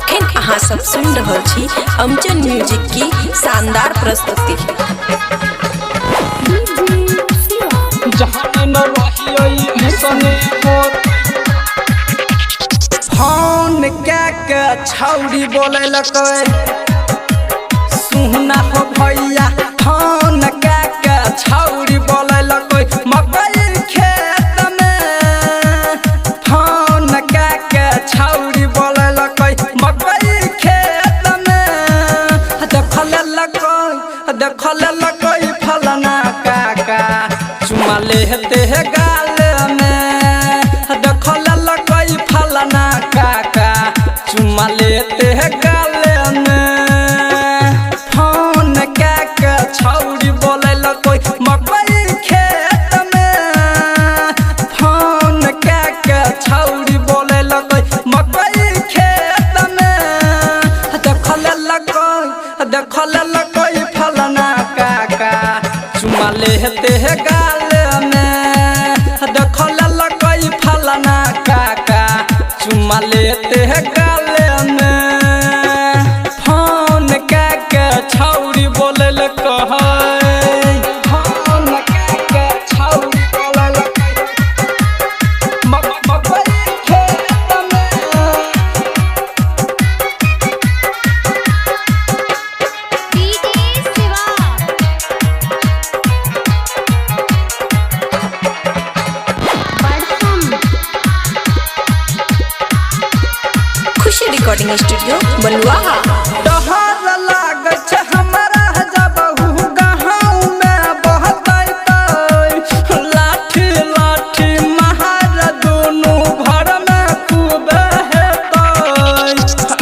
अखन अहाँ सब सुन रहल छी अमजन म्यूजिक की शानदार प्रस्तुति। फोन के छौरी बोले लकै सुना हो भैया, फोन के छौरी बोले लकै मकई खेत में। फोन के छौरी बोले लकै मकई खेत में। देखल लकै फलना काका चुमा लेते है गाल में। देखल लकै फलना काका चुमा लेते है गाल में। फोन के छौरी बोले लकै मकई खेत में। फोन के छौरी बोले लकै मकई खेत में। देखल लकै फलना काका चुमा लेते है गाल में। देखल लकै फलना काका चुमा लेते है गाल में। फोन के छौरी बोले लकै, फोन के छौरी बोले लकै मकई खेत में। खुशी रिकॉर्डिंग स्टूडियो बलुआहा। डहर लागै छै हमरा जबहु गाँव में बहतै लाठी लाठी महार दुनू घर में खूब हेतै।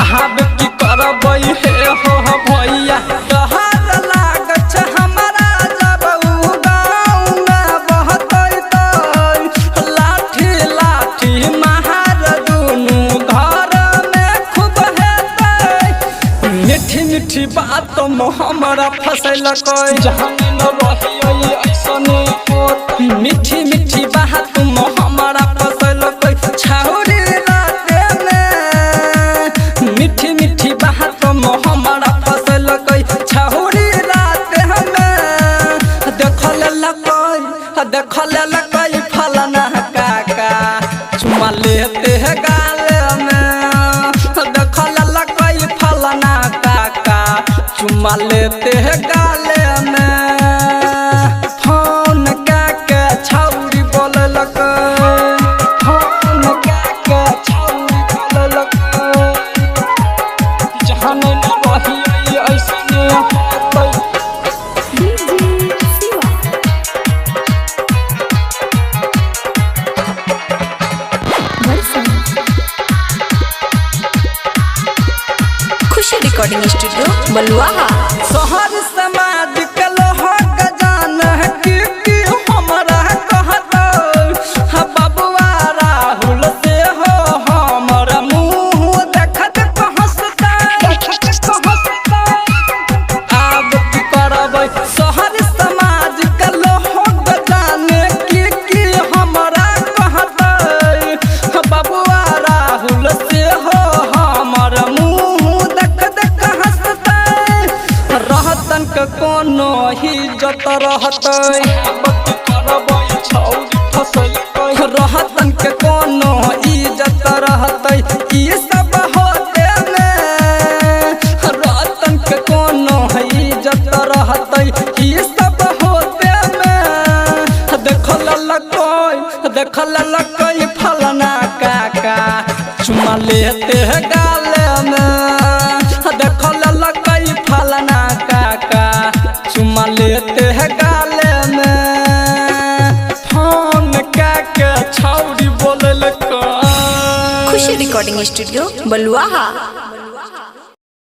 आब की करबै हे हो भैया, डहर लागै छै हमरा जबहु गाँव में बहतै लाठी लाठी महार दुनू घर में खूब हेतै। मीठी मीठी बात हमरा फसलकै जहाँ न रहियै ऐसने होत। मीठी मीठी बात हमरा फसलकै छौरी राते में। मीठी मीठी बात हमरा फसलकै छौरी राते में। देखल लकै फलना काका चुमा लेते है गाल में। देखल लकै फलना काका चुमा लेते है गाल में। फोन के छौरी बोले लकै, फोन के छौरी बोले लकै जहाँ न रहियै ऐसने होतै। खुशी रिकॉर्डिंग स्टूडियो बलुआहा। शहर समाज के लोग जान कि हमरा कहतै बबुआ राहुल से हो हमर मुँह देखत हंसतै। आब की करबै शहर समाज के लोग जान कि हमरा कहतै बबुआ राहुल से हो हमर मुँह देख हंसतै। रहतन के कोनो इज्जत रहतै, रहतन के कोनो इज्जत रहतै ई सब होते में। रहतन के कोनो इज्जत रहतै ई सब होते में। देखल लकै फलना काका चुमा लेते है गाल में। देखल लकै फलना काका चुमा लेते है गाल में। फोन के छौरी बोले लकै। खुशी रिकॉर्डिंग स्टूडियो बलुआहा।